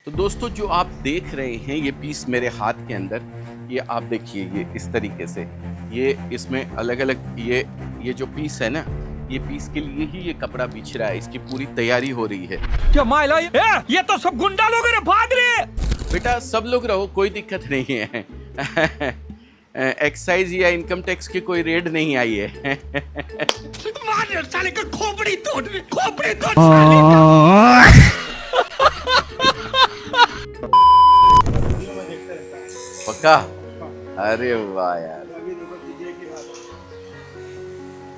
तो दोस्तों जो आप देख रहे हैं ये पीस मेरे हाथ के अंदर, ये आप देखिए, ये इस तरीके से, ये इसमें अलग अलग ये जो पीस है ना, ये पीस के लिए ही ये कपड़ा बिछ रहा है, इसकी पूरी तैयारी हो रही है। क्या माइला ये तो सब गुंडा लोग रे, भाग रे। बेटा सब लोग रहो, कोई दिक्कत नहीं है। एक्साइज या इनकम टैक्स की कोई रेड नहीं आई है। मार साले का खोपड़ी तोड़ साले का। पक्का? अरे वाह यार,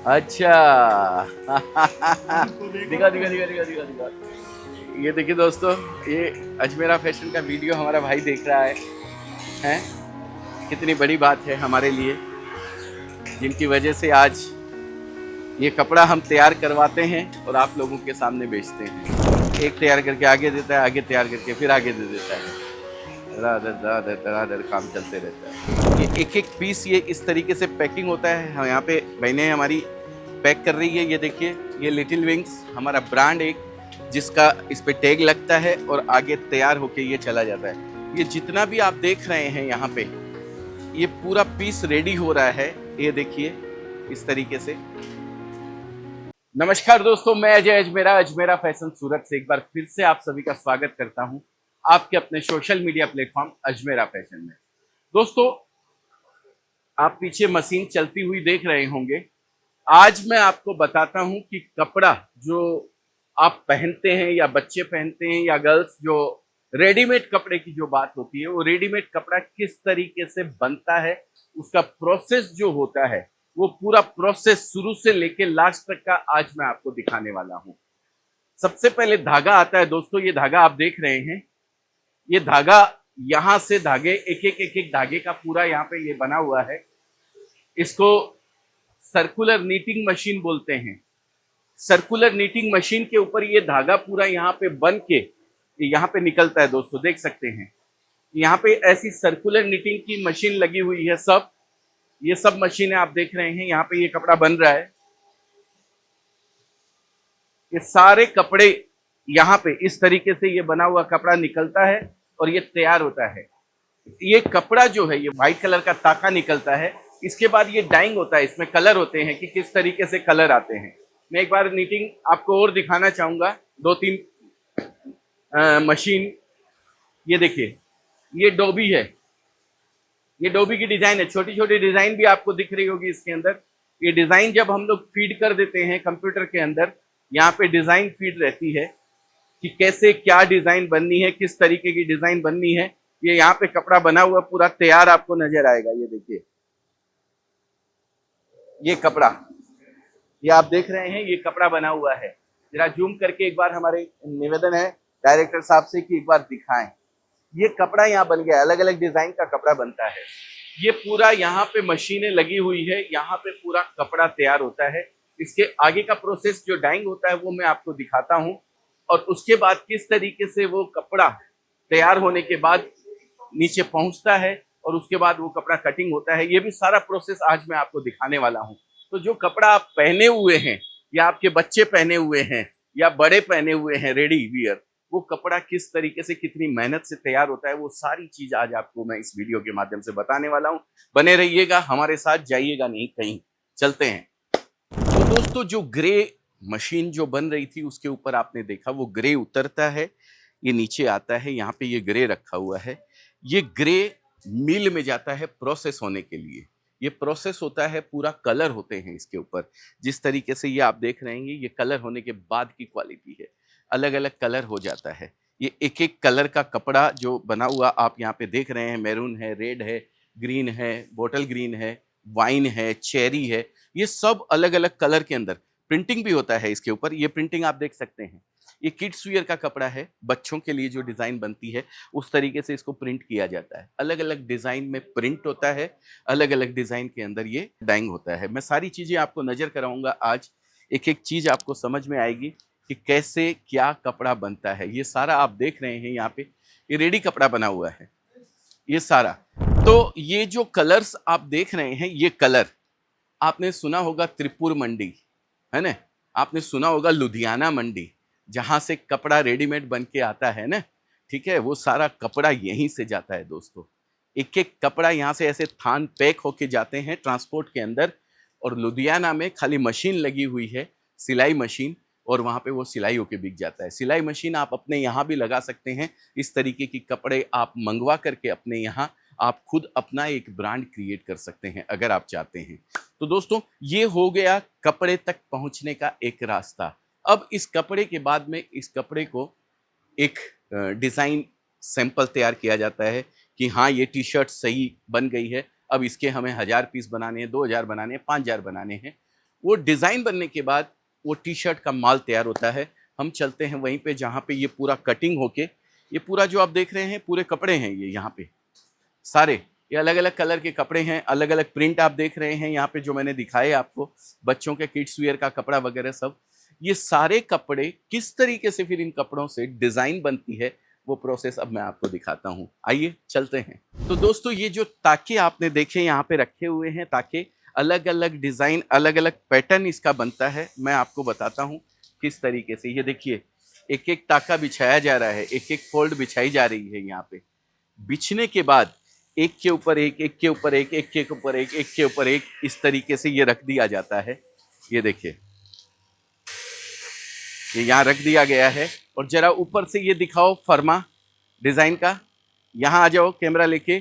अच्छा। दिखा दिखा दिखा दिखा दिखा दिखा। ये देखिए दोस्तों, ये अजमेरा फैशन का वीडियो हमारा भाई देख रहा है, हैं? कितनी बड़ी बात है हमारे लिए, जिनकी वजह से आज ये कपड़ा हम तैयार करवाते हैं और आप लोगों के सामने बेचते हैं। एक तैयार करके आगे देता है, आगे तैयार करके फिर आगे दे देता है, धड़ाधड़ काम चलते रहता है। ये एक एक पीस ये इस तरीके से पैकिंग होता है। हम यहाँ पे बहनें हमारी पैक कर रही है। ये देखिए, ये लिटिल विंग्स हमारा ब्रांड एक, जिसका इस पे टैग लगता है और आगे तैयार होके ये चला जाता है। ये जितना भी आप देख रहे हैं यहाँ पे, ये पूरा पीस रेडी हो रहा है। ये देखिए इस तरीके से। नमस्कार दोस्तों, मैं अजय अजमेरा फैशन सूरत से एक बार फिर से आप सभी का स्वागत करता हूं आपके अपने social media platform Ajmera fashion में। दोस्तों, आप पीछे मशीन चलती हुई देख रहे होंगे। आज मैं आपको बताता हूं कि कपड़ा जो आप पहनते हैं या बच्चे पहनते हैं या गर्ल्स, जो रेडीमेड कपड़े की जो बात होती है, वो रेडीमेड कपड़ा किस तरीके से बनता है, उसका प्रोसेस जो होता है, वो पूरा प्रोसेस शुरू से लेके लास्ट तक का आज मैं आपको दिखाने वाला हूं। सबसे पहले धागा आता है दोस्तों। ये धागा आप देख रहे हैं, ये धागा, यहां से धागे एक एक धागे का पूरा यहाँ पे ये बना हुआ है। इसको सर्कुलर नीटिंग मशीन बोलते हैं। सर्कुलर नीटिंग मशीन के ऊपर ये धागा पूरा यहाँ पे बन के यहाँ पे निकलता है दोस्तों, देख सकते हैं। यहाँ पे ऐसी सर्कुलर नीटिंग की मशीन लगी हुई है। ये सब मशीनें आप देख रहे हैं। यहाँ पे ये कपड़ा बन रहा है। ये सारे कपड़े यहाँ पे इस तरीके से ये बना हुआ कपड़ा निकलता है और ये तैयार होता है। ये कपड़ा जो है, ये व्हाइट कलर का ताका निकलता है। इसके बाद ये डाइंग होता है, इसमें कलर होते हैं कि किस तरीके से कलर आते हैं। मैं एक बार नीटिंग आपको और दिखाना चाहूंगा, 2-3 मशीन। ये देखिए, ये डोबी है, ये डोबी की डिजाइन है। छोटी छोटी डिजाइन भी आपको दिख रही होगी इसके अंदर। ये डिजाइन जब हम लोग फीड कर देते हैं कंप्यूटर के अंदर, यहाँ पे डिजाइन फीड रहती है कि कैसे क्या डिजाइन बननी है, किस तरीके की डिजाइन बननी है। ये यहाँ पे कपड़ा बना हुआ पूरा तैयार आपको नजर आएगा। ये देखिए, ये कपड़ा, ये आप देख रहे हैं, ये कपड़ा बना हुआ है। जरा जूम करके एक बार, हमारे निवेदन है डायरेक्टर साहब से कि एक बार दिखाएं। ये कपड़ा यहाँ बन गया, अलग अलग डिजाइन का कपड़ा बनता है। ये पूरा यहाँ पे मशीनें लगी हुई है, यहाँ पे पूरा कपड़ा तैयार होता है। इसके आगे का प्रोसेस जो डाइंग होता है वो मैं आपको दिखाता हूँ, और उसके बाद किस तरीके से वो कपड़ा तैयार होने के बाद नीचे पहुंचता है और उसके बाद वो कपड़ा कटिंग होता है। ये भी सारा प्रोसेस आज मैं आपको दिखाने वाला हूँ। तो जो कपड़ा आप पहने हुए हैं, या आपके बच्चे पहने हुए हैं, या बड़े पहने हुए हैं रेडी वियर, वो कपड़ा किस तरीके से, कितनी मेहनत से तैयार होता है, वो सारी चीज आज आपको मैं इस वीडियो के माध्यम से बताने वाला हूँ। बने रहिएगा हमारे साथ, जाइएगा नहीं कहीं। चलते हैं। तो दोस्तों, जो ग्रे मशीन जो बन रही थी उसके ऊपर आपने देखा, वो ग्रे उतरता है, ये नीचे आता है। यहाँ पे ये ग्रे रखा हुआ है। ये ग्रे मिल में जाता है प्रोसेस होने के लिए। ये प्रोसेस होता है, पूरा कलर होते हैं इसके ऊपर। जिस तरीके से ये आप देख रहे हैं, ये कलर होने के बाद की क्वालिटी है। अलग अलग कलर हो जाता है। ये एक एक कलर का कपड़ा जो बना हुआ आप यहाँ पे देख रहे हैं, मैरून है, रेड है, ग्रीन है, बोटल ग्रीन है, वाइन है, चेरी है, ये सब अलग अलग कलर के अंदर प्रिंटिंग भी होता है इसके ऊपर। ये प्रिंटिंग आप देख सकते हैं। ये किड्स वियर का कपड़ा है, बच्चों के लिए जो डिजाइन बनती है उस तरीके से इसको प्रिंट किया जाता है। अलग अलग डिजाइन में प्रिंट होता है, अलग अलग डिजाइन के अंदर ये डाइंग होता है। मैं सारी चीजें आपको नजर कराऊंगा आज, एक एक चीज आपको समझ में आएगी कि कैसे क्या कपड़ा बनता है। ये सारा आप देख रहे हैं यहाँ पे, ये रेडी कपड़ा बना हुआ है ये सारा। तो ये जो कलर्स आप देख रहे हैं, ये कलर आपने सुना होगा त्रिपुर मंडी, है ना? आपने सुना होगा लुधियाना मंडी, जहां से कपड़ा रेडीमेड बन के आता है ना। ठीक है, वो सारा कपड़ा यहीं से जाता है दोस्तों। एक एक कपड़ा यहाँ से ऐसे थान पैक होके जाते हैं ट्रांसपोर्ट के अंदर, और लुधियाना में खाली मशीन लगी हुई है, सिलाई मशीन, और वहाँ पे वो सिलाई होके बिक जाता है। सिलाई मशीन आप अपने यहाँ भी लगा सकते हैं। इस तरीके की कपड़े आप मंगवा करके अपने यहाँ आप खुद अपना एक ब्रांड क्रिएट कर सकते हैं अगर आप चाहते हैं। तो दोस्तों ये हो गया कपड़े तक पहुँचने का एक रास्ता। अब इस कपड़े के बाद में इस कपड़े को एक डिज़ाइन सैंपल तैयार किया जाता है कि हाँ ये टी शर्ट सही बन गई है, अब इसके हमें 1000 पीस बनाने हैं, 2000 बनाने हैं, 5000 बनाने हैं। वो डिज़ाइन बनने के बाद वो टी शर्ट का माल तैयार होता है। हम चलते हैं वहीं पे जहाँ पे ये पूरा कटिंग होके, ये पूरा जो आप देख रहे हैं पूरे कपड़े हैं ये यहाँ पे सारे, ये अलग अलग कलर के कपड़े हैं, अलग अलग प्रिंट आप देख रहे हैं यहाँ पे जो मैंने दिखाए आपको, बच्चों के किड्स वियर का कपड़ा वगैरह सब। ये सारे कपड़े किस तरीके से फिर इन कपड़ों से डिज़ाइन बनती है वो प्रोसेस अब मैं आपको दिखाता हूँ। आइए चलते हैं। तो दोस्तों ये जो ताके आपने देखे यहाँ पे रखे हुए हैं, ताके अलग अलग डिज़ाइन अलग अलग पैटर्न इसका बनता है। मैं आपको बताता हूँ किस तरीके से। ये देखिए एक एक ताका बिछाया जा रहा है, एक एक फोल्ड बिछाई जा रही है। यहाँ पे बिछने के बाद एक के ऊपर एक, एक के ऊपर एक, एक के ऊपर एक, एक के ऊपर एक, इस तरीके से ये रख दिया जाता है। ये देखिए ये यहाँ रख दिया गया है। और जरा ऊपर से ये दिखाओ फर्मा डिज़ाइन का, यहाँ आ जाओ कैमरा लेके।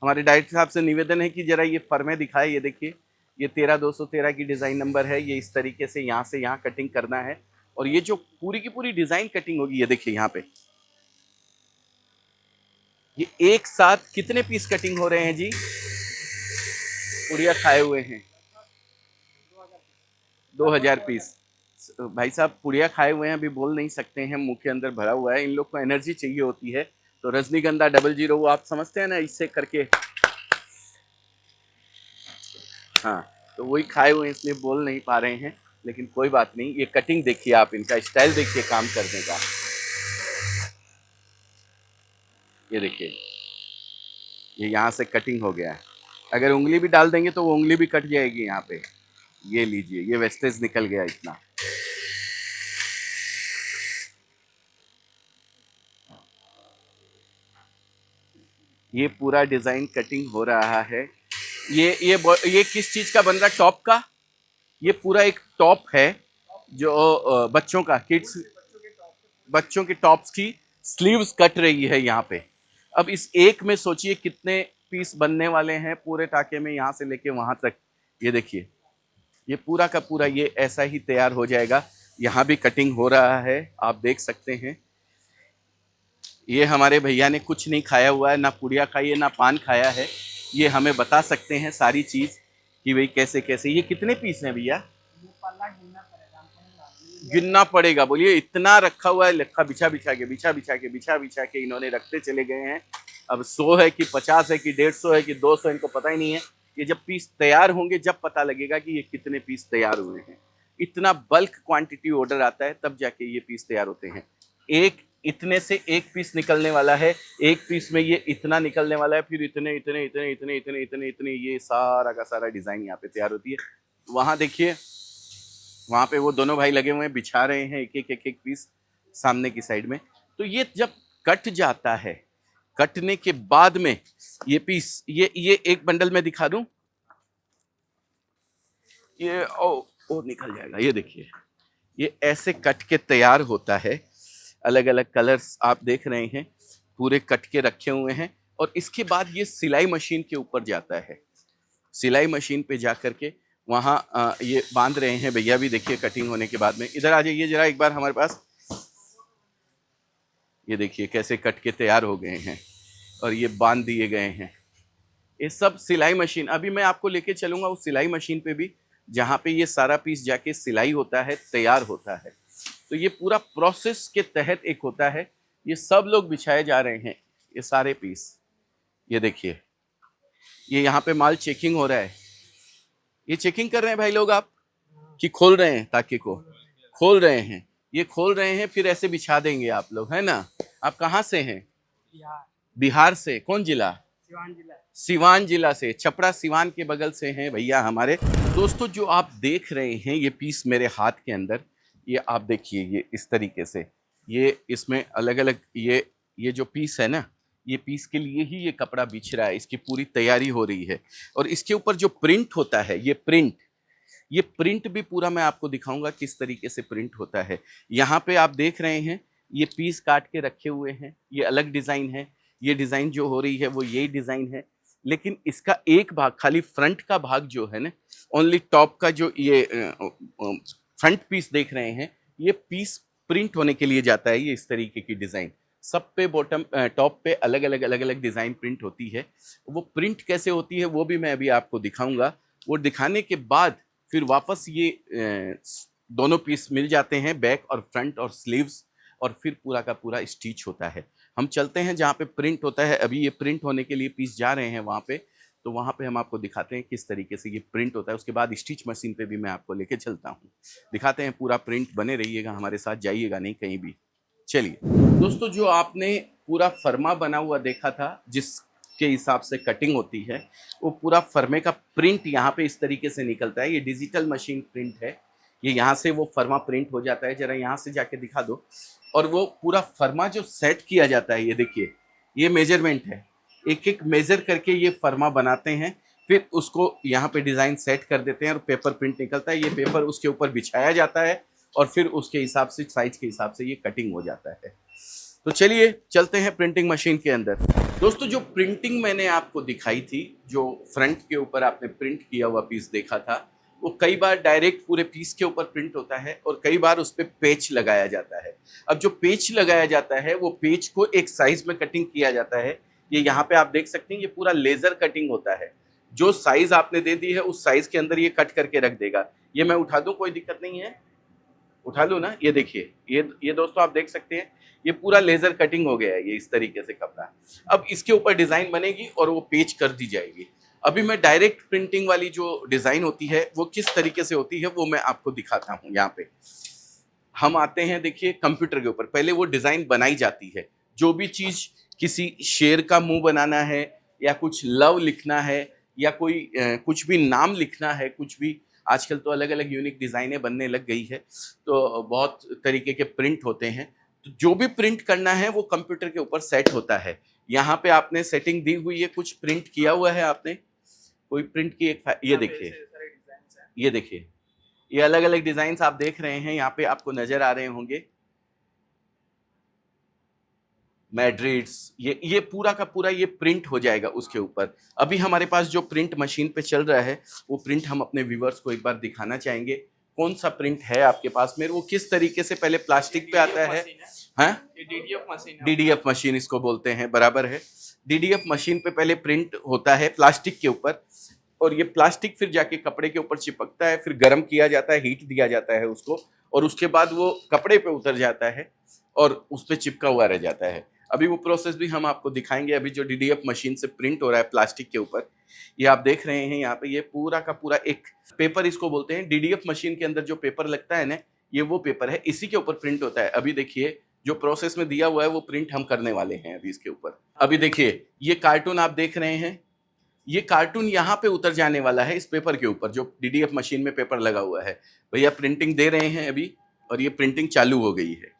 हमारे डायरेक्टर साहब से निवेदन है कि जरा ये फर्मे दिखाए। ये देखिए ये 13213 की डिज़ाइन नंबर है। ये इस तरीके से यहाँ से यहाँ कटिंग करना है, और ये जो पूरी की पूरी डिज़ाइन कटिंग होगी, ये देखिए यहाँ पे ये एक साथ कितने पीस कटिंग हो रहे हैं जी? पुड़िया खाए हुए हैं 2000 पीस। भाई साहब पुड़िया खाए हुए हैं, अभी बोल नहीं सकते हैं, मुंह के अंदर भरा हुआ है। इन लोग को एनर्जी चाहिए होती है, तो रजनीगंधा 00 वो आप समझते हैं ना, इससे करके, हाँ तो वही खाए हुए हैं इसलिए बोल नहीं पा रहे हैं, लेकिन कोई बात नहीं। ये कटिंग देखिए आप, इनका स्टाइल देखिए काम करने का। ये देखिए ये यहाँ से कटिंग हो गया है। अगर उंगली भी डाल देंगे तो वो उंगली भी कट जाएगी यहाँ पे। ये लीजिए ये वेस्टेज निकल गया इतना। ये पूरा डिज़ाइन कटिंग हो रहा है। ये किस चीज़ का बन रहा है? टॉप का। ये पूरा एक टॉप है जो बच्चों का, किड्स बच्चों के टॉप्स की स्लीव्स कट रही है यहाँ पे। अब इस एक में सोचिए कितने पीस बनने वाले हैं पूरे टाके में, यहाँ से लेके वहाँ तक। ये देखिए ये पूरा का पूरा ये ऐसा ही तैयार हो जाएगा। यहाँ भी कटिंग हो रहा है, आप देख सकते हैं। ये हमारे भैया ने कुछ नहीं खाया हुआ है, ना पुड़िया खाई है ना पान खाया है। ये हमें बता सकते हैं सारी चीज़ कि भाई कैसे कैसे। ये कितने पीस हैं भैया? गिनना पड़ेगा। बोलिए इतना रखा हुआ है, लिखा बिछा बिछा के इन्होंने रखते चले गए हैं। अब 100 है कि 50 है कि 150 है कि 200, इनको पता ही नहीं है। ये जब पीस तैयार होंगे जब पता लगेगा कि ये कितने पीस तैयार हुए हैं। इतना बल्क क्वांटिटी ऑर्डर आता है तब जाके ये पीस तैयार होते हैं। एक इतने से एक पीस निकलने वाला है, एक पीस में ये इतना निकलने वाला है, फिर इतने इतने इतने इतने इतने इतने इतने, ये सारा का सारा डिज़ाइन यहाँ पे तैयार होती है। वहाँ देखिए वहाँ पे वो दोनों भाई लगे हुए हैं, बिछा रहे हैं एक एक पीस सामने की साइड में। तो ये जब कट जाता है, कटने के बाद में ये पीस ये एक बंडल में दिखा दूं, ये ओ निकल जाएगा। ये देखिए ये ऐसे कट के तैयार होता है। अलग अलग कलर्स आप देख रहे हैं, पूरे कट के रखे हुए हैं। और इसके बाद ये सिलाई मशीन के ऊपर जाता है। सिलाई मशीन पे जा करके वहाँ ये बांध रहे हैं भैया भी, देखिए कटिंग होने के बाद में। इधर आ जाइए जरा एक बार हमारे पास। ये देखिए कैसे कट के तैयार हो गए हैं और ये बांध दिए गए हैं। ये सब सिलाई मशीन, अभी मैं आपको लेके चलूँगा उस सिलाई मशीन पे भी, जहाँ पे ये सारा पीस जाके सिलाई होता है, तैयार होता है। तो ये पूरा प्रोसेस के तहत एक होता है। ये सब लोग बिछाए जा रहे हैं ये सारे पीस। ये देखिए ये यहाँ पे माल चेकिंग हो रहा है। ये चेकिंग कर रहे हैं भाई लोग आप कि खोल रहे हैं? ताकि को खोल रहे हैं, ये खोल रहे हैं, फिर ऐसे बिछा देंगे आप लोग, है ना। आप कहाँ से हैं? बिहार से। कौन जिला? सिवान जिला से। छपरा सिवान के बगल से हैं भैया हमारे। दोस्तों जो आप देख रहे हैं ये पीस मेरे हाथ के अंदर, ये आप देखिए ये इस तरीके से, ये इसमें अलग अलग ये जो पीस है ना, ये पीस के लिए ही ये कपड़ा बिछ रहा है, इसकी पूरी तैयारी हो रही है। और इसके ऊपर जो प्रिंट होता है, ये प्रिंट भी पूरा मैं आपको दिखाऊंगा किस तरीके से प्रिंट होता है। यहाँ पे आप देख रहे हैं ये पीस काट के रखे हुए हैं, ये अलग डिज़ाइन है। ये डिज़ाइन जो हो रही है वो यही डिज़ाइन है, लेकिन इसका एक भाग खाली फ्रंट का भाग जो है ना, ओनली टॉप का जो ये फ्रंट पीस देख रहे हैं, ये पीस प्रिंट होने के लिए जाता है। ये इस तरीके की डिज़ाइन सब पे बॉटम टॉप पे अलग अलग डिज़ाइन प्रिंट होती है। वो प्रिंट कैसे होती है वो भी मैं अभी आपको दिखाऊंगा। वो दिखाने के बाद फिर वापस ये दोनों पीस मिल जाते हैं, बैक और फ्रंट और स्लीव्स, और फिर पूरा का पूरा स्टिच होता है। हम चलते हैं जहाँ पे प्रिंट होता है। अभी ये प्रिंट होने के लिए पीस जा रहे हैं वहाँ पे, तो वहाँ पे हम आपको दिखाते हैं किस तरीके से ये प्रिंट होता है। उसके बाद स्टिच मशीन पे भी मैं आपको लेके चलता हूँ, दिखाते हैं पूरा प्रिंट। बने रहिएगा हमारे साथ, जाइएगा नहीं कहीं भी। चलिए दोस्तों, जो आपने पूरा फर्मा बना हुआ देखा था जिसके हिसाब से कटिंग होती है, वो पूरा फर्मे का प्रिंट यहाँ पे इस तरीके से निकलता है। ये डिजिटल मशीन प्रिंट है, ये यहाँ से वो फर्मा प्रिंट हो जाता है। जरा यहाँ से जाके दिखा दो। और वो पूरा फर्मा जो सेट किया जाता है, ये देखिए, ये मेजरमेंट है, एक एक मेजर करके ये फर्मा बनाते हैं, फिर उसको यहाँ पे डिज़ाइन सेट कर देते हैं और पेपर प्रिंट निकलता है। ये पेपर उसके ऊपर बिछाया जाता है और फिर उसके हिसाब से, साइज के हिसाब से ये कटिंग हो जाता है। तो चलिए चलते हैं प्रिंटिंग मशीन के अंदर। दोस्तों, जो प्रिंटिंग मैंने आपको दिखाई थी, जो फ्रंट के ऊपर आपने प्रिंट किया हुआ पीस देखा था, वो कई बार डायरेक्ट पूरे पीस के ऊपर प्रिंट होता है और कई बार उस पर पेच लगाया जाता है। अब जो पेच लगाया जाता है, वो पेच को एक साइज में कटिंग किया जाता है। ये यहाँ पे आप देख सकते हैं, ये पूरा लेजर कटिंग होता है। जो साइज आपने दे दी है उस साइज के अंदर ये कट करके रख देगा। ये मैं उठा दूं, कोई दिक्कत नहीं है, उठा लो ना। ये देखिए, ये दोस्तों आप देख सकते हैं, ये पूरा लेजर कटिंग हो गया है। ये इस तरीके से कपड़ा, अब इसके ऊपर डिजाइन बनेगी और वो पेच कर दी जाएगी। अभी मैं डायरेक्ट प्रिंटिंग वाली जो डिजाइन होती है वो किस तरीके से होती है वो मैं आपको दिखाता हूँ। यहाँ पे हम आते हैं, देखिए, कंप्यूटर के ऊपर पहले वो डिजाइन बनाई जाती है। जो भी चीज, किसी शेर का मुंह बनाना है, या कुछ लव लिखना है, या कोई कुछ भी नाम लिखना है, कुछ भी, आजकल तो अलग अलग यूनिक डिज़ाइनें बनने लग गई है, तो बहुत तरीके के प्रिंट होते हैं। तो जो भी प्रिंट करना है वो कंप्यूटर के ऊपर सेट होता है। यहाँ पे आपने सेटिंग दी हुई है, कुछ प्रिंट किया हुआ है आपने, कोई प्रिंट की एक, ये देखिए, ये देखिए, ये अलग अलग डिज़ाइंस आप देख रहे हैं, यहाँ पे आपको नज़र आ रहे होंगे। मैड्रिड्स, ये पूरा का पूरा ये प्रिंट हो जाएगा उसके ऊपर। अभी हमारे पास जो प्रिंट मशीन पे चल रहा है, वो प्रिंट हम अपने व्यूवर्स को एक बार दिखाना चाहेंगे। कौन सा प्रिंट है आपके पास में, वो किस तरीके से पहले प्लास्टिक पे आता है। हाँ, डीडीएफ मशीन, डीडीएफ मशीन इसको बोलते हैं, बराबर है। डीडीएफ मशीन पे पहले प्रिंट होता है प्लास्टिक के ऊपर, और ये प्लास्टिक फिर जाके कपड़े के ऊपर चिपकता है, फिर गर्म किया जाता है, हीट दिया जाता है उसको, और उसके बाद वो कपड़े पे उतर जाता है और उस पर चिपका हुआ रह जाता है। अभी वो प्रोसेस भी हम आपको दिखाएंगे। अभी जो डीडीएफ मशीन से प्रिंट हो रहा है प्लास्टिक के ऊपर, ये आप देख रहे हैं यहाँ पे, ये पूरा का पूरा एक पेपर इसको बोलते हैं। डीडीएफ मशीन के अंदर जो पेपर लगता है ना, ये वो पेपर है, इसी के ऊपर प्रिंट होता है। अभी देखिए, जो प्रोसेस में दिया हुआ है वो प्रिंट हम करने वाले हैं अभी इसके ऊपर। अभी देखिए, ये कार्टून आप देख रहे हैं, ये कार्टून यहाँ पे उतर जाने वाला है इस पेपर के ऊपर, जो डीडीएफ मशीन में पेपर लगा हुआ है। भैया प्रिंटिंग दे रहे हैं अभी, और ये प्रिंटिंग चालू हो गई है।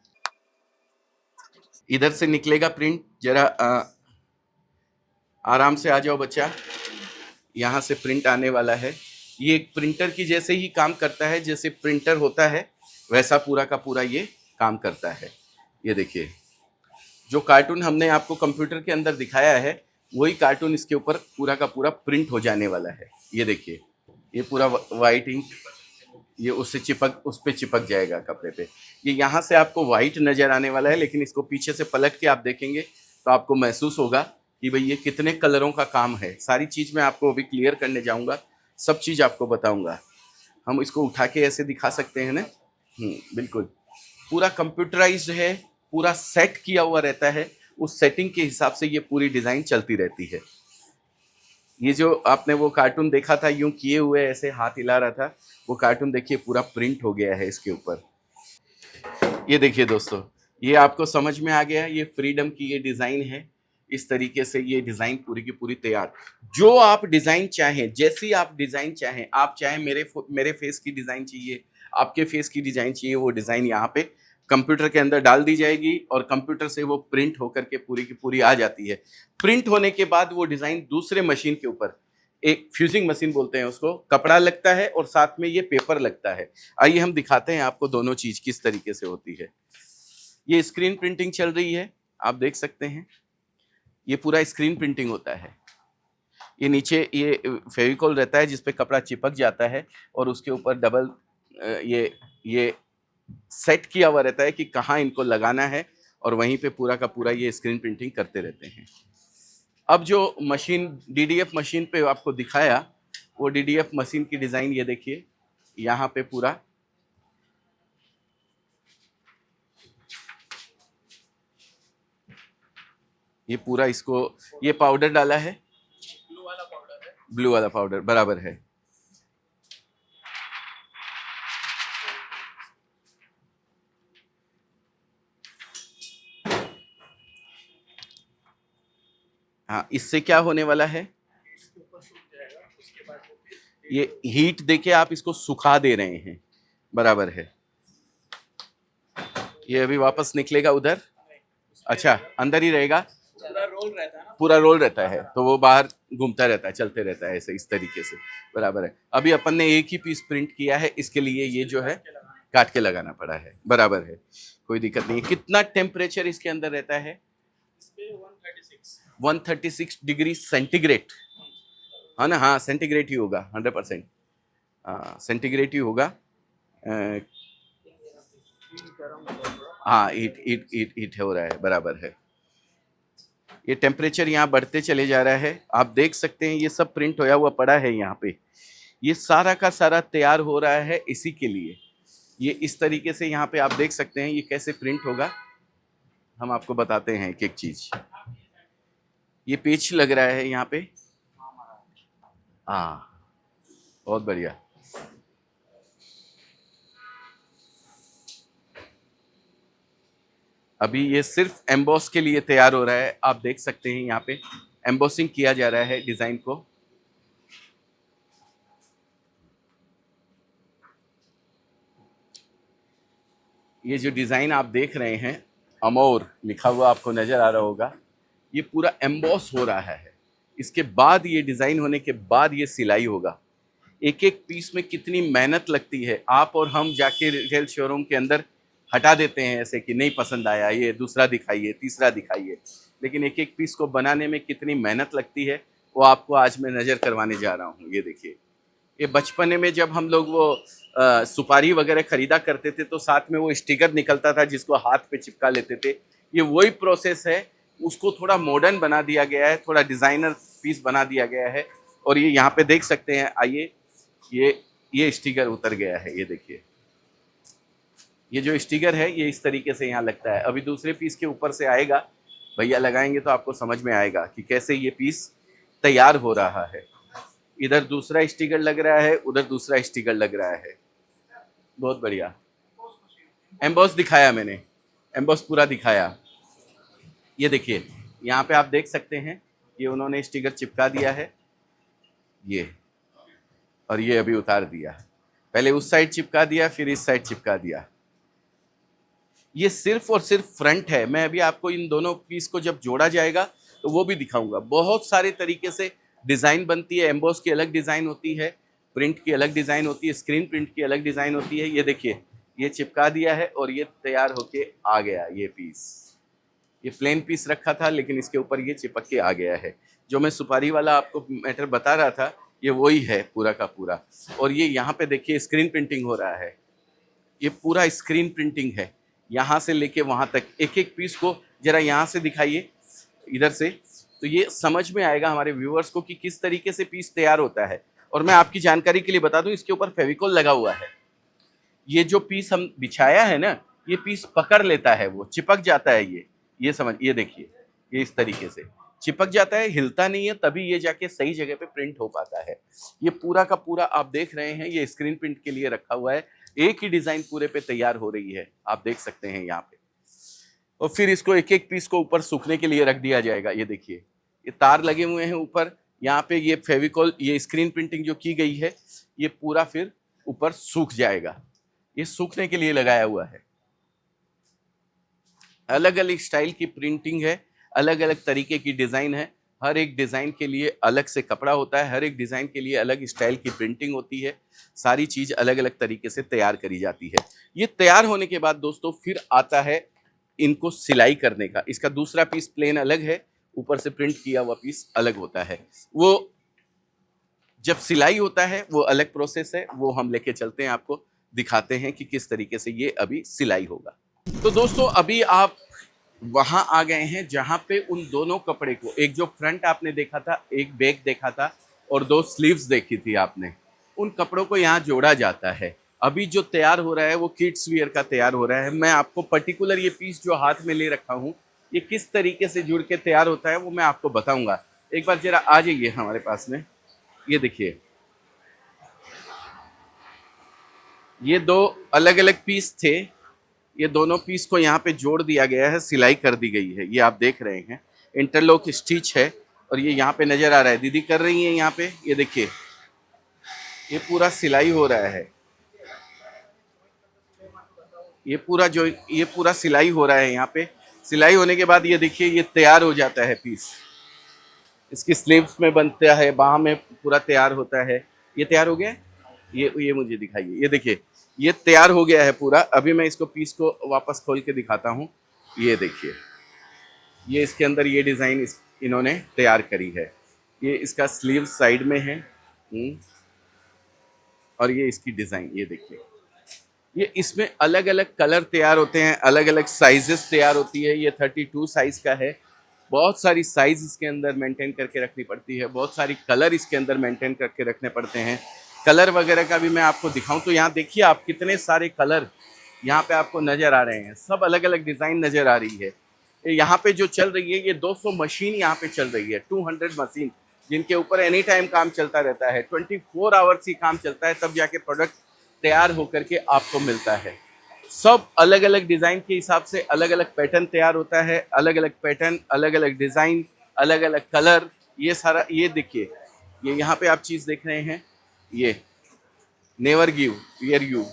इधर से निकलेगा प्रिंट, जरा आराम से आ जाओ बच्चा, यहाँ से प्रिंट आने वाला है। ये एक प्रिंटर की जैसे ही काम करता है, जैसे प्रिंटर होता है वैसा पूरा का पूरा ये काम करता है। ये देखिए, जो कार्टून हमने आपको कंप्यूटर के अंदर दिखाया है, वही कार्टून इसके ऊपर पूरा का पूरा प्रिंट हो जाने वाला है। ये देखिए, ये पूरा वाइट इंक, ये उससे चिपक, उस पर चिपक जाएगा कपड़े पे। ये यहाँ से आपको वाइट नज़र आने वाला है, लेकिन इसको पीछे से पलट के आप देखेंगे तो आपको महसूस होगा कि भाई ये कितने कलरों का काम है। सारी चीज़ मैं आपको अभी क्लियर करने जाऊँगा, सब चीज़ आपको बताऊँगा। हम इसको उठा के ऐसे दिखा सकते हैं ना, बिल्कुल पूरा कंप्यूटराइज्ड है, पूरा सेट किया हुआ रहता है। उस सेटिंग के हिसाब से ये पूरी डिज़ाइन चलती रहती है। ये जो आपने वो कार्टून देखा था यूं किए हुए ऐसे हाथ हिला रहा था, वो कार्टून देखिए पूरा प्रिंट हो गया है इसके ऊपर। ये देखिए दोस्तों, ये आपको समझ में आ गया, ये फ्रीडम की ये डिज़ाइन है। इस तरीके से ये डिज़ाइन पूरी की पूरी तैयार। जो आप डिज़ाइन चाहें, जैसी आप डिज़ाइन चाहें, आप चाहें मेरे फेस की डिज़ाइन चाहिए, आपके फेस की डिज़ाइन चाहिए, वो डिज़ाइन यहाँ पे कंप्यूटर के अंदर डाल दी जाएगी और कंप्यूटर से वो प्रिंट होकर के पूरी की पूरी आ जाती है। प्रिंट होने के बाद वो डिज़ाइन दूसरे मशीन के ऊपर, एक फ्यूजिंग मशीन बोलते हैं उसको, कपड़ा लगता है और साथ में ये पेपर लगता है। आइए हम दिखाते हैं आपको दोनों चीज किस तरीके से होती है। ये स्क्रीन प्रिंटिंग चल रही है, आप देख सकते हैं। ये पूरा स्क्रीन प्रिंटिंग होता है। ये नीचे ये फेविकॉल रहता है जिस पे कपड़ा चिपक जाता है और उसके ऊपर डबल ये सेट किया हुआ रहता है कि कहाँ इनको लगाना है और वहीं पे पूरा का पूरा ये स्क्रीन प्रिंटिंग करते रहते हैं। अब जो मशीन डीडीएफ मशीन पे आपको दिखाया, वो डीडीएफ मशीन की डिज़ाइन ये देखिए, यहाँ पे पूरा ये पूरा इसको ये पाउडर डाला है, ब्लू वाला पाउडर बराबर है। हाँ, इससे क्या होने वाला है, ये हीट देके आप इसको सुखा दे रहे हैं, बराबर है। ये अभी वापस निकलेगा उधर, अच्छा अंदर ही रहेगा, पूरा रोल रहता है ना, पूरा रोल रहता है तो वो बाहर घूमता रहता है, चलते रहता है ऐसे, इस तरीके से, बराबर है। अभी अपन ने एक ही पीस प्रिंट किया है, इसके लिए ये जो है काट के लगाना पड़ा है, बराबर है, कोई दिक्कत नहीं है। कितना टेम्परेचर इसके अंदर रहता है, इस पे 136 डिग्री सेंटीग्रेड, है ना, हाँ सेंटीग्रेड ही होगा 100%, हाँ सेंटीग्रेड ही होगा। हाँ हीट हो रहा है, बराबर है। ये टेम्परेचर यहाँ बढ़ते चले जा रहा है, आप देख सकते हैं। ये सब प्रिंट होया हुआ पड़ा है यहाँ पे, ये सारा का सारा तैयार हो रहा है इसी के लिए। ये इस तरीके से यहाँ पे आप देख सकते हैं ये कैसे प्रिंट होगा, हम आपको बताते हैं एक एक चीज। ये पेच लग रहा है यहाँ पे, हाँ बहुत बढ़िया। अभी ये सिर्फ एम्बॉस के लिए तैयार हो रहा है, आप देख सकते हैं यहाँ पे एम्बॉसिंग किया जा रहा है डिजाइन को। ये जो डिजाइन आप देख रहे हैं, अमोर लिखा हुआ आपको नजर आ रहा होगा, ये पूरा एम्बॉस हो रहा है। इसके बाद ये डिजाइन होने के बाद ये सिलाई होगा। एक एक पीस में कितनी मेहनत लगती है, आप और हम जाके रिटेल शोरूम के अंदर हटा देते हैं ऐसे कि नहीं पसंद आया, ये दूसरा दिखाइए, तीसरा दिखाइए, लेकिन एक एक पीस को बनाने में कितनी मेहनत लगती है वो आपको आज मैं नज़र करवाने जा रहा हूँ। ये देखिए, ये बचपने में जब हम लोग वो सुपारी वगैरह खरीदा करते थे तो साथ में वो स्टिकर निकलता था जिसको हाथ पे चिपका लेते थे, ये वही प्रोसेस है। उसको थोड़ा मॉडर्न बना दिया गया है, थोड़ा डिज़ाइनर पीस बना दिया गया है। और ये यहाँ पे देख सकते हैं, आइए, ये स्टिकर उतर गया है, ये देखिए, ये जो स्टिकर है ये इस तरीके से यहाँ लगता है। अभी दूसरे पीस के ऊपर से आएगा, भैया लगाएंगे तो आपको समझ में आएगा कि कैसे ये पीस तैयार हो रहा है। इधर दूसरा स्टिकर लग रहा है, उधर दूसरा स्टिकर लग रहा है, बहुत बढ़िया। एम्बॉस दिखाया मैंने, एम्बॉस पूरा दिखाया। ये देखिए यहाँ पे आप देख सकते हैं, ये उन्होंने स्टिकर चिपका दिया है, ये, और ये अभी उतार दिया। पहले उस साइड चिपका दिया, फिर इस साइड चिपका दिया। ये सिर्फ और सिर्फ फ्रंट है। मैं अभी आपको इन दोनों पीस को जब जोड़ा जाएगा तो वो भी दिखाऊंगा। बहुत सारे तरीके से डिज़ाइन बनती है। एम्बॉस की अलग डिज़ाइन होती है, प्रिंट की अलग डिज़ाइन होती है, स्क्रीन प्रिंट की अलग डिज़ाइन होती है। ये देखिए, ये चिपका दिया है और ये तैयार होके आ गया। ये पीस, ये प्लेन पीस रखा था लेकिन इसके ऊपर ये चिपक के आ गया है। जो मैं सुपारी वाला आपको मैटर बता रहा था, ये वही है पूरा का पूरा। और ये यहाँ पे देखिए स्क्रीन प्रिंटिंग हो रहा है, ये पूरा स्क्रीन प्रिंटिंग है, यहाँ से लेके वहाँ तक। एक एक पीस को जरा यहाँ से दिखाइए, इधर से, तो ये समझ में आएगा हमारे व्यूअर्स को कि किस तरीके से पीस तैयार होता है। और मैं आपकी जानकारी के लिए बता दूं, इसके ऊपर फेविकॉल लगा हुआ है। ये जो पीस हम बिछाया है ना, ये पीस पकड़ लेता है, वो चिपक जाता है। ये समझ, ये देखिए, ये इस तरीके से चिपक जाता है, हिलता नहीं है, तभी ये जाके सही जगह पे प्रिंट हो पाता है। ये पूरा का पूरा आप देख रहे हैं, ये स्क्रीन प्रिंट के लिए रखा हुआ है। एक ही डिजाइन पूरे पे तैयार हो रही है, आप देख सकते हैं यहाँ पे। और फिर इसको एक एक पीस को ऊपर सूखने के लिए रख दिया जाएगा। ये देखिए, ये तार लगे हुए हैं ऊपर, यहाँ पे ये फेविकॉल, ये स्क्रीन प्रिंटिंग जो की गई है, ये पूरा फिर ऊपर सूख जाएगा। ये सूखने के लिए लगाया हुआ है। अलग अलग स्टाइल की प्रिंटिंग है, अलग अलग तरीके की डिज़ाइन है। हर एक डिज़ाइन के लिए अलग से कपड़ा होता है, हर एक डिज़ाइन के लिए अलग स्टाइल की प्रिंटिंग होती है। सारी चीज़ अलग अलग तरीके से तैयार करी जाती है। ये तैयार होने के बाद दोस्तों फिर आता है इनको सिलाई करने का। इसका दूसरा पीस प्लेन अलग है, ऊपर से प्रिंट किया हुआ पीस अलग होता है। वो जब सिलाई होता है वो अलग प्रोसेस है, वो हम लेके चलते हैं, आपको दिखाते हैं कि किस तरीके से ये अभी सिलाई होगा। तो दोस्तों अभी आप वहां आ गए हैं जहां पे उन दोनों कपड़े को, एक जो फ्रंट आपने देखा था, एक बैक देखा था और दो स्लीव्स देखी थी आपने, उन कपड़ों को यहाँ जोड़ा जाता है। अभी जो तैयार हो रहा है वो किड्स वियर का तैयार हो रहा है। मैं आपको पर्टिकुलर ये पीस जो हाथ में ले रखा हूँ ये किस तरीके से जुड़ के तैयार होता है वो मैं आपको बताऊंगा। एक बार जरा आ जाइए हमारे पास में। ये देखिए, ये दो अलग अलग पीस थे, ये दोनों पीस को यहाँ पे जोड़ दिया गया है, सिलाई कर दी गई है। ये आप देख रहे हैं इंटरलॉक स्टिच है और ये यहाँ पे नजर आ रहा है, दीदी कर रही है यहाँ पे। ये देखिए ये पूरा सिलाई हो रहा है, ये पूरा सिलाई हो रहा है यहाँ पे। सिलाई होने के बाद ये देखिए ये तैयार हो जाता है पीस, इसकी स्लीव्स में बनता है, बाह में पूरा तैयार होता है। ये तैयार हो गया, ये मुझे दिखाइए। ये देखिए ये तैयार हो गया है पूरा। अभी मैं इसको पीस को वापस खोल के दिखाता हूँ। ये देखिए ये इसके अंदर ये डिज़ाइन इन्होंने तैयार करी है। ये इसका स्लीव साइड में है और ये इसकी डिज़ाइन, ये देखिए ये इसमें अलग अलग कलर तैयार होते हैं, अलग अलग साइजेस तैयार होती है। ये 32 साइज़ का है। बहुत सारी साइज़ इसके अंदर मेंटेन करके रखनी पड़ती है, बहुत सारी कलर इसके अंदर मेंटेन करके रखने पड़ते हैं। कलर वगैरह का भी मैं आपको दिखाऊं तो यहाँ देखिए आप कितने सारे कलर यहाँ पे आपको नज़र आ रहे हैं, सब अलग अलग डिज़ाइन नज़र आ रही है। यहाँ पे जो चल रही है ये 200 मशीन यहाँ पे चल रही है, 200 मशीन जिनके ऊपर एनी टाइम काम चलता रहता है, 24 आवर्स ही काम चलता है, तब जाके प्रोडक्ट तैयार होकर के आपको मिलता है। सब अलग अलग डिज़ाइन के हिसाब से अलग अलग पैटर्न तैयार होता है, अलग अलग पैटर्न, अलग अलग डिज़ाइन, अलग अलग कलर। ये सारा ये देखिए, ये यहाँ पे आप चीज़ देख रहे हैं, ये नेवर गिव वियर यू,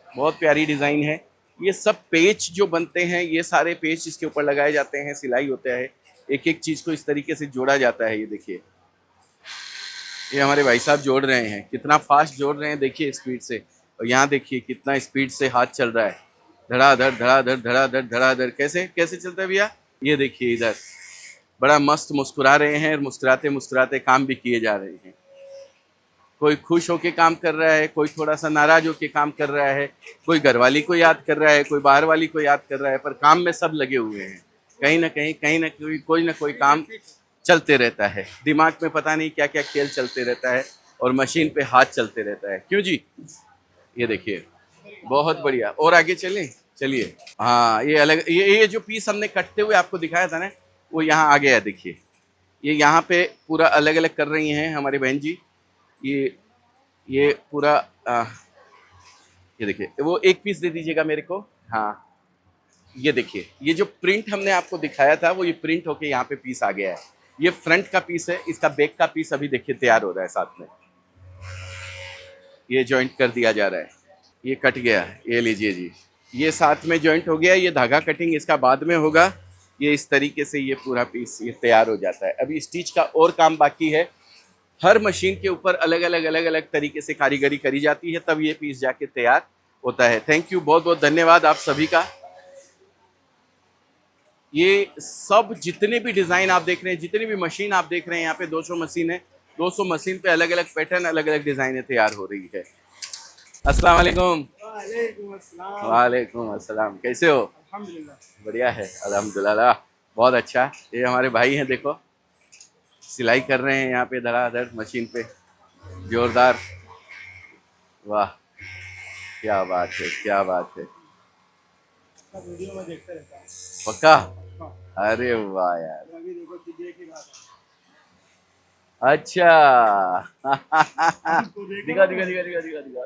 बहुत प्यारी डिज़ाइन है। ये सब पेच जो बनते हैं, ये सारे पेच इसके ऊपर लगाए जाते हैं, सिलाई होता है, एक एक चीज़ को इस तरीके से जोड़ा जाता है। ये देखिए ये हमारे भाई साहब जोड़ रहे हैं, कितना फास्ट जोड़ रहे हैं देखिए स्पीड से। और यहाँ देखिए कितना स्पीड से हाथ चल रहा है, धड़ाधड़ धड़ाधड़ धड़ाधड़ धड़ाधड़। कैसे कैसे चलता है भैया, ये देखिए इधर बड़ा मस्त मुस्कुरा रहे हैं और मुस्कुराते मुस्कुराते काम भी किए जा रहे हैं। कोई खुश होके काम कर रहा है, कोई थोड़ा सा नाराज होके काम कर रहा है, कोई घरवाली को याद कर रहा है, कोई बाहर वाली को याद कर रहा है, पर काम में सब लगे हुए हैं। कहीं ना कोई काम चलते रहता है, दिमाग में पता नहीं क्या क्या खेल चलते रहता है और मशीन पे हाथ चलते रहता है। क्यों जी, ये देखिए बहुत बढ़िया। और आगे चलें, चलिए। हाँ ये अलग, ये जो पीस हमने कटते हुए आपको दिखाया था ना, वो यहाँ आ गया है। देखिए ये यहाँ पे पूरा अलग अलग कर रही हैं हमारी बहन जी। ये पूरा ये देखिए, वो एक पीस दे दीजिएगा मेरे को। हाँ ये देखिए, ये जो प्रिंट हमने आपको दिखाया था वो ये प्रिंट होके यहाँ पे पीस आ गया है। ये फ्रंट का पीस है, इसका बैक का पीस अभी देखिए तैयार हो रहा है साथ में। ये जॉइंट कर दिया जा रहा है, ये कट गया है, ये लीजिए जी, ये साथ में जॉइंट हो गया। ये धागा कटिंग इसका बाद में होगा। ये इस तरीके से ये पूरा पीस ये तैयार हो जाता है। अभी स्टिच का और काम बाकी है। हर मशीन के ऊपर अलग अलग तरीके से कारीगरी करी जाती है, तब ये पीस जाके तैयार होता है। थैंक यू, बहुत बहुत धन्यवाद आप सभी का। ये सब जितने भी डिज़ाइन आप देख रहे हैं, जितनी भी मशीन आप देख रहे हैं, यहाँ पे 200 मशीन है, 200 मशीन पे अलग अलग पैटर्न, अलग अलग डिज़ाइनें तैयार हो रही है। अस्सलाम वालेकुम। वालेकुम अस्सलाम, कैसे हो? अल्हम्दुलिल्लाह बढ़िया है, अल्हम्दुलिल्लाह, बहुत अच्छा। ये हमारे भाई हैं, देखो सिलाई कर रहे हैं यहाँ पे धड़ाधड़ मशीन पे, जोरदार। वाह क्या बात है, क्या बात है। वीडियो में देखते रहता हूँ। पक्का? अरे वाह यार, अभी देखो दीदी की बात अच्छा है। दिखा दिखा दिखा दिखा दिखा दिखा।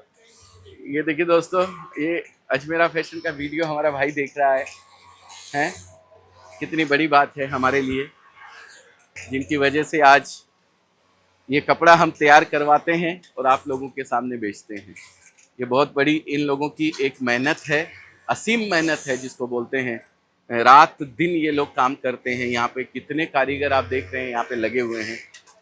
ये देखिए दोस्तों, ये अजमेरा फैशन का वीडियो हमारा भाई देख रहा है, हैं? कितनी बड़ी बात है हमारे लिए, जिनकी वजह से आज ये कपड़ा हम तैयार करवाते हैं और आप लोगों के सामने बेचते हैं। ये बहुत बड़ी इन लोगों की एक मेहनत है, असीम मेहनत है जिसको बोलते हैं। रात दिन ये लोग काम करते हैं। यहाँ पे कितने कारीगर आप देख रहे हैं यहाँ पे लगे हुए हैं,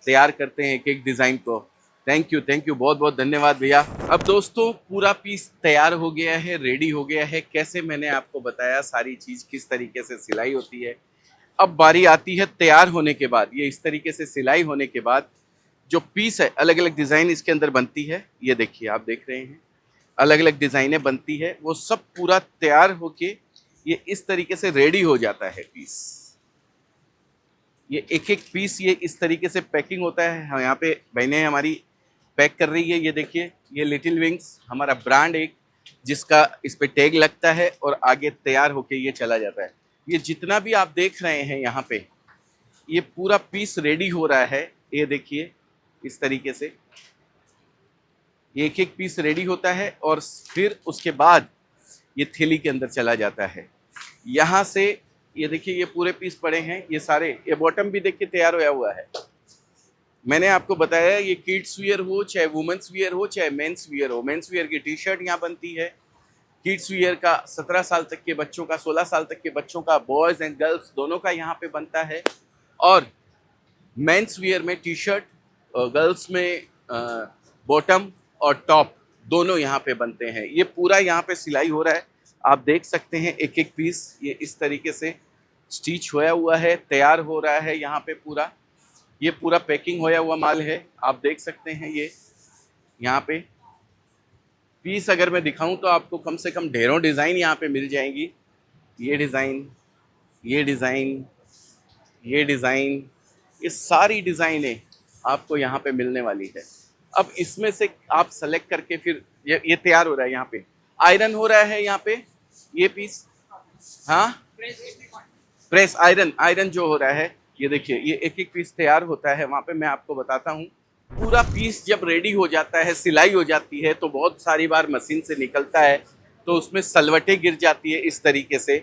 तैयार करते हैं एक एक डिज़ाइन को। थैंक यू, बहुत बहुत धन्यवाद भैया। अब दोस्तों पूरा पीस तैयार हो गया है, रेडी हो गया है। कैसे मैंने आपको बताया सारी चीज़ किस तरीके से सिलाई होती है। अब बारी आती है तैयार होने के बाद, ये इस तरीके से सिलाई होने के बाद जो पीस है, अलग अलग डिज़ाइन इसके अंदर बनती है। ये देखिए, आप देख रहे हैं अलग अलग डिज़ाइनें बनती है। वो सब पूरा तैयार होके ये इस तरीके से रेडी हो जाता है पीस। ये एक एक पीस ये इस तरीके से पैकिंग होता है। हम यहाँ पे बहनें हमारी पैक कर रही है। ये देखिए, ये लिटिल विंग्स हमारा ब्रांड एक, जिसका इस पे टैग लगता है और आगे तैयार होके ये चला जाता है। ये जितना भी आप देख रहे हैं यहाँ पे, ये पूरा पीस रेडी हो रहा है। ये देखिए इस तरीके से एक एक पीस रेडी होता है और फिर उसके बाद ये थैली के अंदर चला जाता है। यहाँ से ये देखिए, ये पूरे पीस पड़े हैं, ये सारे। ये बॉटम भी देख के तैयार होया हुआ है। मैंने आपको बताया ये किड्स वियर हो, चाहे वुमेन्स वियर हो, चाहे मेंस वियर हो। मेंस वियर की टी शर्ट यहाँ बनती है। किड्स वियर का 17 साल तक के बच्चों का, 16 साल तक के बच्चों का, बॉयज़ एंड गर्ल्स दोनों का यहाँ पे बनता है। और मेंस वियर में टी शर्ट, गर्ल्स में बॉटम और टॉप दोनों यहाँ पे बनते हैं। ये पूरा यहाँ पे सिलाई हो रहा है, आप देख सकते हैं एक एक पीस ये इस तरीके से स्टिच होया हुआ है, तैयार हो रहा है यहाँ पे पूरा। ये पूरा पैकिंग होया हुआ माल है, आप देख सकते हैं। ये यहाँ पे पीस अगर मैं दिखाऊं तो आपको कम से कम ढेरों डिज़ाइन यहाँ पे मिल जाएंगी। ये डिज़ाइन, ये डिज़ाइन, ये डिज़ाइन, ये सारी डिज़ाइनें आपको यहाँ पे मिलने वाली है। अब इसमें से आप सेलेक्ट करके फिर ये तैयार हो रहा है। यहाँ पे आयरन हो रहा है, यहाँ पे ये पीस, हाँ प्रेस आयरन जो हो रहा है, ये देखिए ये एक एक पीस तैयार होता है। वहाँ पे मैं आपको बताता हूँ। पूरा पीस जब रेडी हो जाता है, सिलाई हो जाती है, तो बहुत सारी बार मशीन से निकलता है तो उसमें सलवटें गिर जाती है इस तरीके से।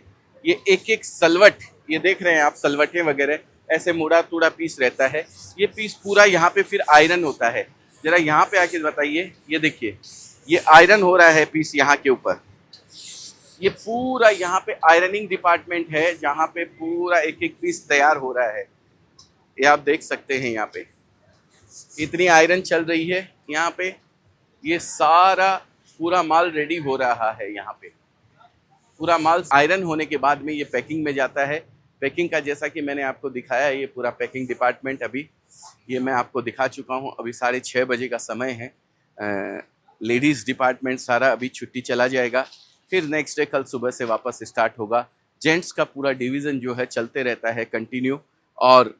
ये एक एक सलवट, ये देख रहे हैं आप, सलवटें वगैरह ऐसे मुड़ा तुड़ा पीस रहता है। ये पीस पूरा यहाँ पे फिर आयरन होता है। जरा यहाँ पे आके बताइए, ये देखिए ये आयरन हो रहा है पीस यहाँ के ऊपर। ये पूरा यहाँ पे आयरनिंग डिपार्टमेंट है, जहाँ पे पूरा एक एक पीस तैयार हो रहा है। ये आप देख सकते हैं यहाँ पे इतनी आयरन चल रही है यहाँ पे। ये सारा पूरा माल रेडी हो रहा है। यहाँ पे पूरा माल आयरन होने के बाद में ये पैकिंग में जाता है। पैकिंग का जैसा कि मैंने आपको दिखाया है, ये पूरा पैकिंग डिपार्टमेंट अभी ये मैं आपको दिखा चुका हूँ। अभी 6:30 बजे का समय है। लेडीज़ डिपार्टमेंट सारा अभी छुट्टी चला जाएगा, फिर नेक्स्ट डे कल सुबह से वापस स्टार्ट होगा। जेंट्स का पूरा डिवीज़न जो है चलते रहता है कंटिन्यू। और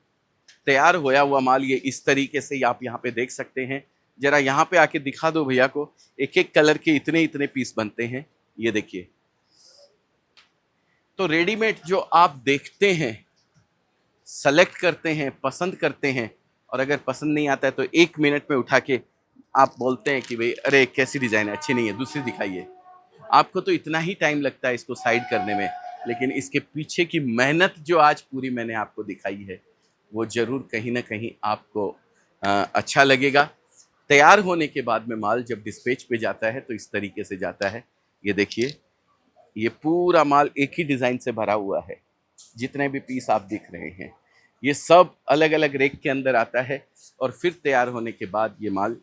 तैयार होया हुआ माल ये इस तरीके से आप यहाँ पे देख सकते हैं। ज़रा यहाँ पे आके दिखा दो भैया को, एक एक कलर के इतने इतने पीस बनते हैं। ये देखिए, तो रेडीमेड जो आप देखते हैं, सेलेक्ट करते हैं, पसंद करते हैं, और अगर पसंद नहीं आता है तो 1 मिनट में उठा के आप बोलते हैं कि भाई अरे कैसी डिज़ाइन है, अच्छी नहीं है, दूसरी दिखाइए। आपको तो इतना ही टाइम लगता है इसको साइड करने में, लेकिन इसके पीछे की मेहनत जो आज पूरी मैंने आपको दिखाई है, वो ज़रूर कहीं ना कहीं आपको अच्छा लगेगा। तैयार होने के बाद में माल जब डिस्पैच पे जाता है तो इस तरीके से जाता है। ये देखिए, ये पूरा माल एक ही डिज़ाइन से भरा हुआ है। जितने भी पीस आप दिख रहे हैं ये सब अलग अलग रेक के अंदर आता है, और फिर तैयार होने के बाद ये माल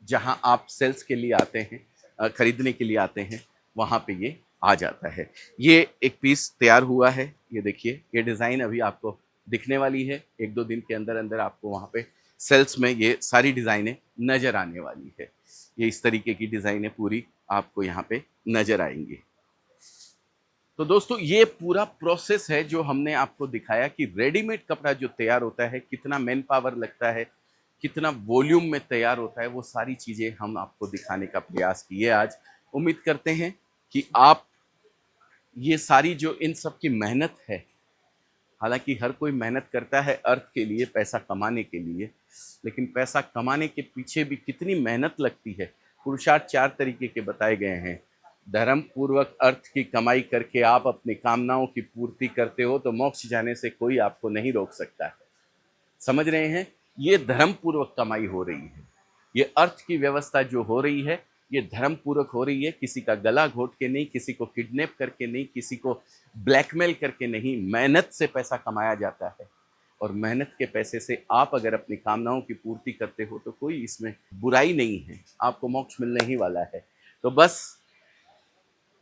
जहां आप सेल्स के लिए आते हैं, ख़रीदने के लिए आते हैं, वहां पे ये आ जाता है। ये एक पीस तैयार हुआ है। ये देखिए, ये डिज़ाइन अभी आपको दिखने वाली है। 1-2 दिन के अंदर अंदर आपको वहाँ पे सेल्स में ये सारी डिज़ाइनें नज़र आने वाली है। ये इस तरीके की डिज़ाइनें पूरी आपको यहाँ पे नज़र आएंगी। तो दोस्तों, ये पूरा प्रोसेस है जो हमने आपको दिखाया कि रेडीमेड कपड़ा जो तैयार होता है, कितना मैन पावर लगता है, कितना वॉल्यूम में तैयार होता है, वो सारी चीज़ें हम आपको दिखाने का प्रयास किए आज। उम्मीद करते हैं कि आप ये सारी जो इन सब की मेहनत है, हालांकि हर कोई मेहनत करता है अर्थ के लिए, पैसा कमाने के लिए, लेकिन पैसा कमाने के पीछे भी कितनी मेहनत लगती है। पुरुषार्थ 4 तरीके के बताए गए हैं। धर्म पूर्वक अर्थ की कमाई करके आप अपनी कामनाओं की पूर्ति करते हो तो मोक्ष जाने से कोई आपको नहीं रोक सकता है। समझ रहे हैं? ये धर्म पूर्वक कमाई हो रही है। ये अर्थ की व्यवस्था जो हो रही है, ये धर्म पूर्वक हो रही है, किसी का गला घोट के नहीं, किसी को किडनैप करके नहीं, किसी को ब्लैकमेल करके नहीं। मेहनत से पैसा कमाया जाता है और मेहनत के पैसे से आप अगर अपनी कामनाओं की पूर्ति करते हो तो कोई इसमें बुराई नहीं है, आपको मोक्ष मिलने ही वाला है। तो बस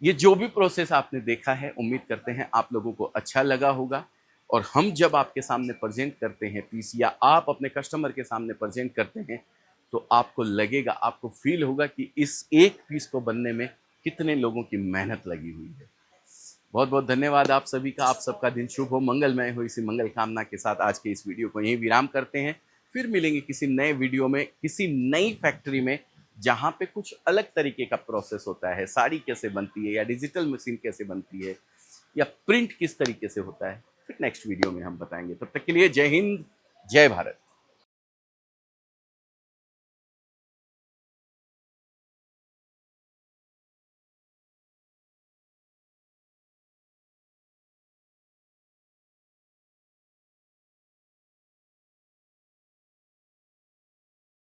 ये जो भी प्रोसेस आपने देखा है, उम्मीद करते हैं आप लोगों को अच्छा लगा होगा। और हम जब आपके सामने प्रेजेंट करते हैं पीस, या आप अपने कस्टमर के सामने प्रेजेंट करते हैं, तो आपको लगेगा, आपको फील होगा कि इस एक पीस को बनने में कितने लोगों की मेहनत लगी हुई है। बहुत बहुत धन्यवाद आप सभी का। आप सबका दिन शुभ हो, मंगलमय हो। इसी मंगल कामना के साथ आज के इस वीडियो को यहीं विराम करते हैं। फिर मिलेंगे किसी नए वीडियो में, किसी नई फैक्ट्री में, जहाँ पे कुछ अलग तरीके का प्रोसेस होता है। साड़ी कैसे बनती है, या डिजिटल मशीन कैसे बनती है, या प्रिंट किस तरीके से होता है, फिर नेक्स्ट वीडियो में हम बताएंगे। तब तक के लिए जय हिंद, जय भारत।